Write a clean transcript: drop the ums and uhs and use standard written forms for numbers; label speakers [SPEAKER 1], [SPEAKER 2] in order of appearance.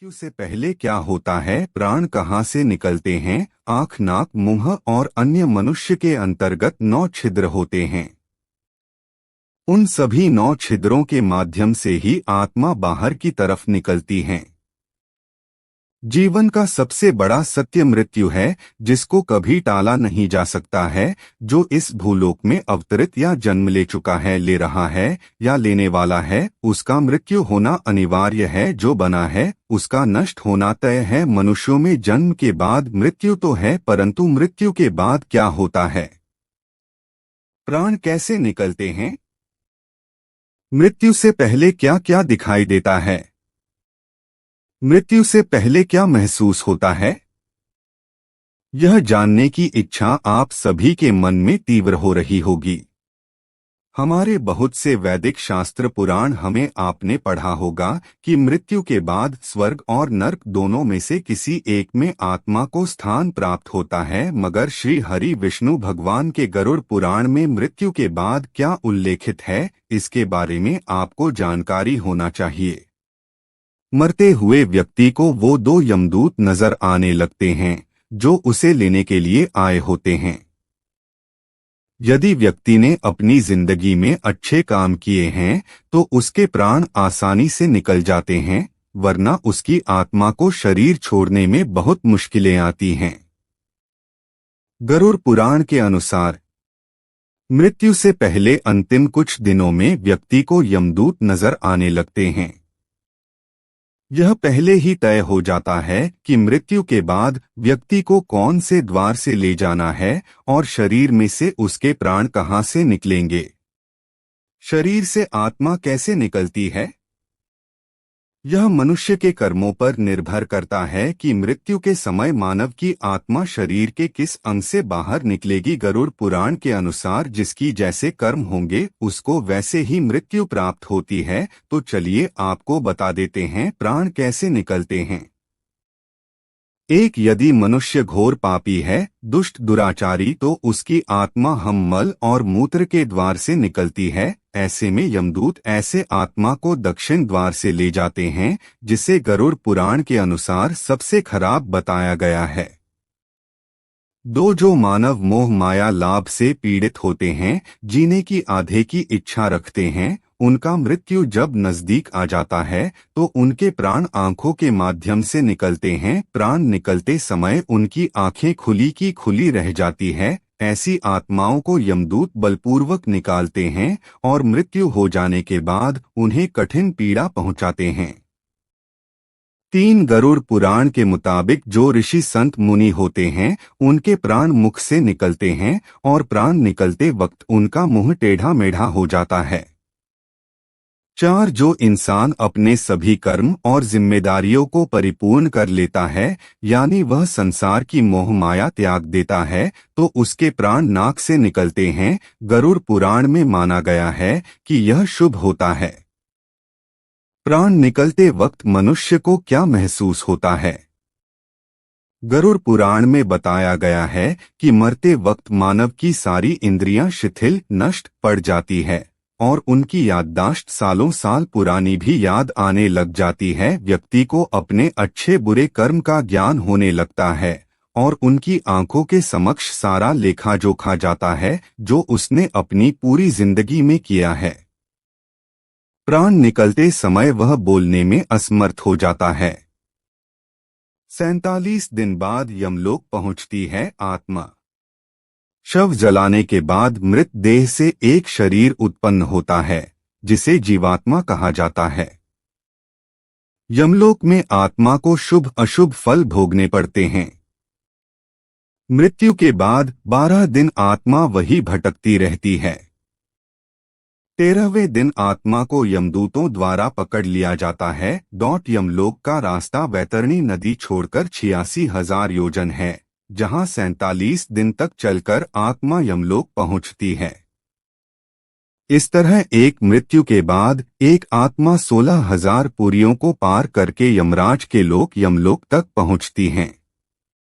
[SPEAKER 1] मृत्यु से पहले क्या होता है, प्राण कहाँ से निकलते हैं। आँख, नाक, मुंह और अन्य मनुष्य के अंतर्गत 9 छिद्र होते हैं। उन सभी 9 छिद्रों के माध्यम से ही आत्मा बाहर की तरफ निकलती है। जीवन का सबसे बड़ा सत्य मृत्यु है, जिसको कभी टाला नहीं जा सकता है। जो इस भूलोक में अवतरित या जन्म ले चुका है, ले रहा है या लेने वाला है, उसका मृत्यु होना अनिवार्य है। जो बना है उसका नष्ट होना तय है। मनुष्यों में जन्म के बाद मृत्यु तो है, परंतु मृत्यु के बाद क्या होता है? प्राण कैसे निकलते हैं? मृत्यु से पहले क्या क्या दिखाई देता है? मृत्यु से पहले क्या महसूस होता है? यह जानने की इच्छा आप सभी के मन में तीव्र हो रही होगी। हमारे बहुत से वैदिक शास्त्र पुराण हमें आपने पढ़ा होगा कि मृत्यु के बाद स्वर्ग और नर्क दोनों में से किसी एक में आत्मा को स्थान प्राप्त होता है। मगर श्री हरि विष्णु भगवान के गरुड़ पुराण में मृत्यु के बाद क्या उल्लेखित है, इसके बारे में आपको जानकारी होना चाहिए। मरते हुए व्यक्ति को वो 2 यमदूत नजर आने लगते हैं जो उसे लेने के लिए आए होते हैं। यदि व्यक्ति ने अपनी जिंदगी में अच्छे काम किए हैं तो उसके प्राण आसानी से निकल जाते हैं, वरना उसकी आत्मा को शरीर छोड़ने में बहुत मुश्किलें आती हैं। गरुड़ पुराण के अनुसार मृत्यु से पहले अंतिम कुछ दिनों में व्यक्ति को यमदूत नजर आने लगते हैं। यह पहले ही तय हो जाता है कि मृत्यु के बाद व्यक्ति को कौन से द्वार से ले जाना है और शरीर में से उसके प्राण कहाँ से निकलेंगे। शरीर से आत्मा कैसे निकलती है? यह मनुष्य के कर्मों पर निर्भर करता है कि मृत्यु के समय मानव की आत्मा शरीर के किस अंग से बाहर निकलेगी। गरुड़ पुराण के अनुसार जिसकी जैसे कर्म होंगे उसको वैसे ही मृत्यु प्राप्त होती है। तो चलिए आपको बता देते हैं प्राण कैसे निकलते हैं। 1. यदि मनुष्य घोर पापी है, दुष्ट दुराचारी, तो उसकी आत्मा हम मल और मूत्र के द्वार से निकलती है। ऐसे में यमदूत ऐसे आत्मा को दक्षिण द्वार से ले जाते हैं, जिसे गरुड़ पुराण के अनुसार सबसे खराब बताया गया है। 2. जो मानव मोह माया लाभ से पीड़ित होते हैं, जीने की आधे की इच्छा रखते हैं, उनका मृत्यु जब नजदीक आ जाता है तो उनके प्राण आंखों के माध्यम से निकलते हैं। प्राण निकलते समय उनकी आंखें खुली की खुली रह जाती है। ऐसी आत्माओं को यमदूत बलपूर्वक निकालते हैं और मृत्यु हो जाने के बाद उन्हें कठिन पीड़ा पहुंचाते हैं। 3. गरुड़ पुराण के मुताबिक जो ऋषि संत मुनि होते हैं उनके प्राण मुख से निकलते हैं और प्राण निकलते वक्त उनका मुंह टेढ़ा मेढ़ा हो जाता है। 4. जो इंसान अपने सभी कर्म और जिम्मेदारियों को परिपूर्ण कर लेता है, यानी वह संसार की मोह माया त्याग देता है, तो उसके प्राण नाक से निकलते हैं। गरुड़ पुराण में माना गया है कि यह शुभ होता है। प्राण निकलते वक्त मनुष्य को क्या महसूस होता है? गरुड़ पुराण में बताया गया है कि मरते वक्त मानव की सारी इंद्रियां शिथिल नष्ट पड़ जाती है और उनकी याददाश्त सालों साल पुरानी भी याद आने लग जाती है। व्यक्ति को अपने अच्छे बुरे कर्म का ज्ञान होने लगता है और उनकी आंखों के समक्ष सारा लेखा जोखा जाता है जो उसने अपनी पूरी जिंदगी में किया है। प्राण निकलते समय वह बोलने में असमर्थ हो जाता है। 47 दिन बाद यमलोक पहुंचती है आत्मा। शव जलाने के बाद मृत देह से एक शरीर उत्पन्न होता है जिसे जीवात्मा कहा जाता है। यमलोक में आत्मा को शुभ अशुभ फल भोगने पड़ते हैं। मृत्यु के बाद 12 दिन आत्मा वही भटकती रहती है। 13वें दिन आत्मा को यमदूतों द्वारा पकड़ लिया जाता है। यमलोक का रास्ता वैतरणी नदी छोड़कर 86,000 योजन है, जहां 47 दिन तक चलकर आत्मा यमलोक पहुंचती है। इस तरह एक मृत्यु के बाद एक आत्मा 16,000 पुरियों को पार करके यमराज के लोक यमलोक तक पहुंचती है।